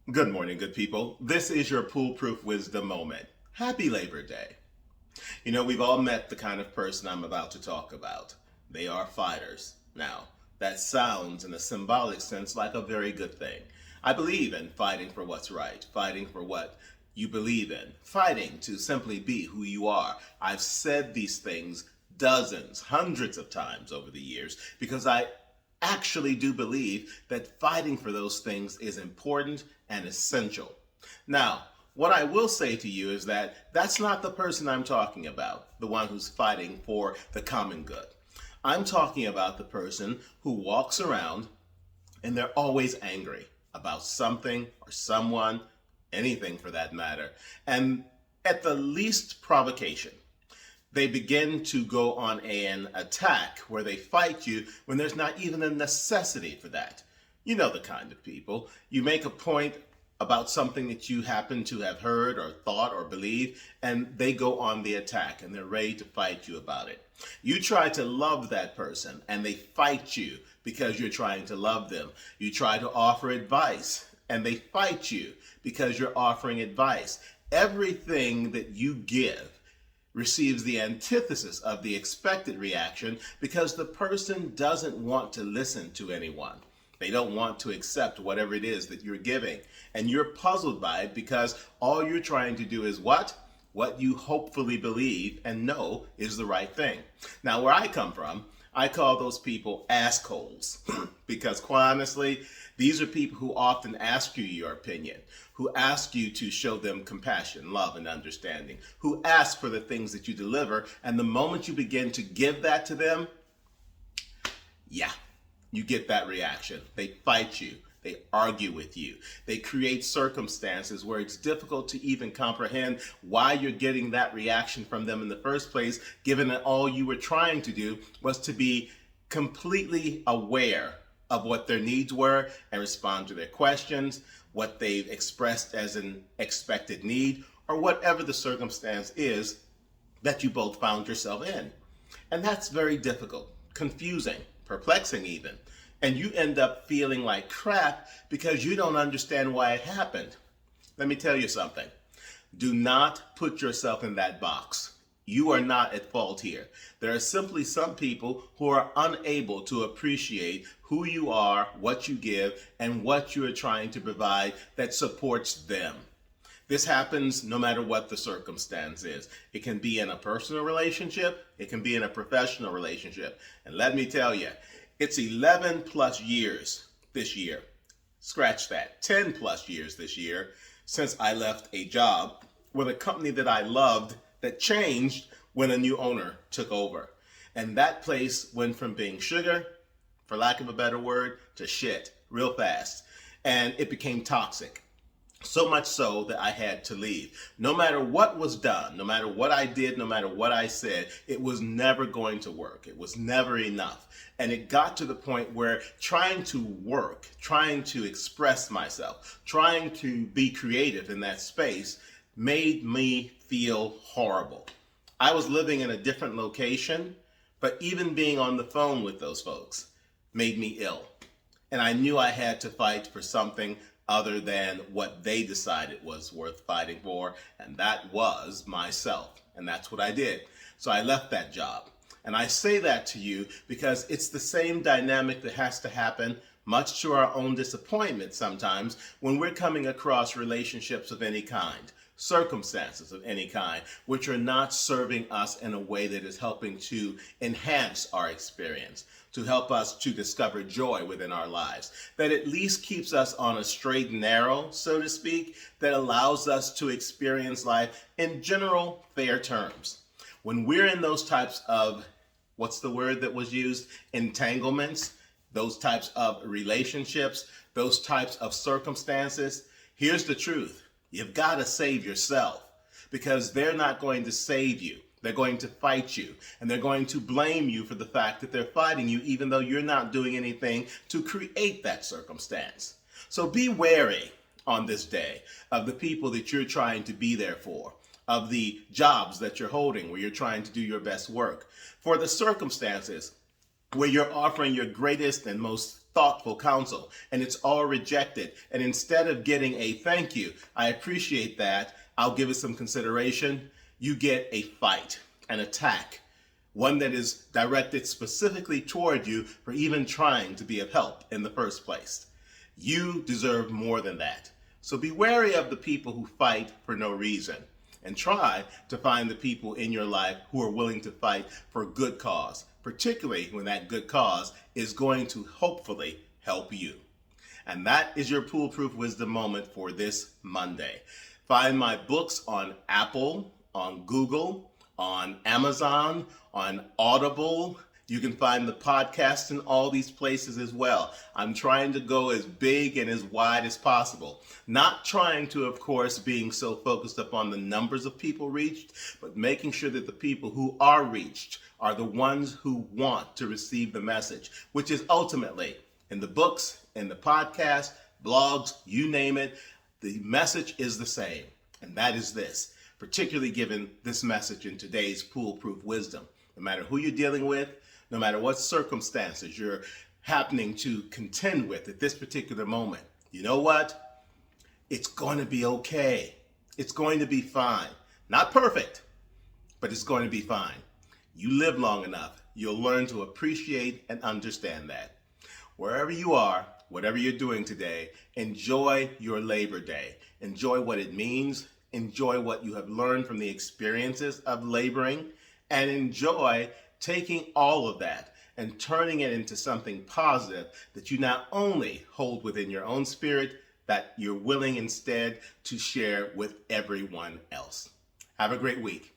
Good morning, good people. This is your Poolproof Wisdom Moment. Happy Labor Day. You know, we've all met the kind of person I'm about to talk about. They are fighters. Now, that sounds in a symbolic sense like a very good thing. I believe in fighting for what's right, fighting for what you believe in, fighting to simply be who you are. I've said these things dozens, hundreds of times over the years because I actually do believe that fighting for those things is important and essential. Now, what I will say to you is that that's not the person I'm talking about, the one who's fighting for the common good. I'm talking about the person who walks around and they're always angry about something or someone, anything for that matter. And at the least provocation, they begin to go on an attack where they fight you when there's not even a necessity for that. You know the kind of people. You make a point about something that you happen to have heard or thought or believe, and they go on the attack and they're ready to fight you about it. You try to love that person and they fight you because you're trying to love them. You try to offer advice and they fight you because you're offering advice. Everything that you give receives the antithesis of the expected reaction because the person doesn't want to listen to anyone. They don't want to accept whatever it is that you're giving. And you're puzzled by it because all you're trying to do is what? What you hopefully believe and know is the right thing. Now, where I come from, I call those people assholes because quite honestly, these are people who often ask you your opinion, who ask you to show them compassion, love, and understanding, who ask for the things that you deliver. And the moment you begin to give that to them, yeah, you get that reaction. They fight you. They argue with you. They create circumstances where it's difficult to even comprehend why you're getting that reaction from them in the first place, given that all you were trying to do was to be completely aware of what their needs were and respond to their questions, what they've expressed as an expected need, or whatever the circumstance is that you both found yourself in. And that's very difficult, confusing, perplexing even. And you end up feeling like crap because you don't understand why it happened. Let me tell you something. Do not put yourself in that box. You are not at fault here. There are simply some people who are unable to appreciate who you are, what you give, and what you are trying to provide that supports them. This happens no matter what the circumstance is. It can be in a personal relationship. It can be in a professional relationship. And let me tell you, it's 11 plus years this year. Scratch that. 10 plus years this year since I left a job with a company that I loved that changed when a new owner took over. And that place went from being sugar, for lack of a better word, to shit real fast. And it became toxic. So much so that I had to leave. No matter what was done, no matter what I did, no matter what I said, it was never going to work. It was never enough. And it got to the point where trying to work, trying to express myself, trying to be creative in that space made me feel horrible. I was living in a different location, but even being on the phone with those folks made me ill. And I knew I had to fight for something other than what they decided was worth fighting for, and that was myself. And that's what I did. So I left that job. And I say that to you because it's the same dynamic that has to happen, much to our own disappointment sometimes, when we're coming across relationships of any kind, circumstances of any kind, which are not serving us in a way that is helping to enhance our experience, to help us to discover joy within our lives, that at least keeps us on a straight and narrow, so to speak, that allows us to experience life in general, fair terms. When we're in those types of, what's the word that was used? Entanglements, those types of relationships, those types of circumstances, here's the truth. You've got to save yourself because they're not going to save you. They're going to fight you, and they're going to blame you for the fact that they're fighting you, even though you're not doing anything to create that circumstance. So be wary on this day of the people that you're trying to be there for, of the jobs that you're holding where you're trying to do your best work, for the circumstances where you're offering your greatest and most thoughtful counsel, and it's all rejected. And instead of getting a thank you, I appreciate that, I'll give it some consideration, you get a fight, an attack, one that is directed specifically toward you for even trying to be of help in the first place. You deserve more than that. So be wary of the people who fight for no reason, and try to find the people in your life who are willing to fight for a good cause, particularly when that good cause is going to hopefully help you. And that is your Poolproof Wisdom moment for this Monday. Find my books on Apple, on Google, on Amazon, on Audible. You can find the podcast in all these places as well. I'm trying to go as big and as wide as possible. Not trying to, of course, being so focused upon the numbers of people reached, but making sure that the people who are reached are the ones who want to receive the message, which is ultimately in the books, in the podcast, blogs, you name it, the message is the same. And that is this, particularly given this message in today's Poolproof Wisdom. No matter who you're dealing with, no matter what circumstances you're happening to contend with at this particular moment, you know what? It's going to be okay. It's going to be fine. Not perfect, but it's going to be fine. You live long enough, you'll learn to appreciate and understand that. Wherever you are, whatever you're doing today, enjoy your Labor Day. Enjoy what it means. Enjoy what you have learned from the experiences of laboring, and enjoy taking all of that and turning it into something positive that you not only hold within your own spirit, that you're willing instead to share with everyone else. Have a great week.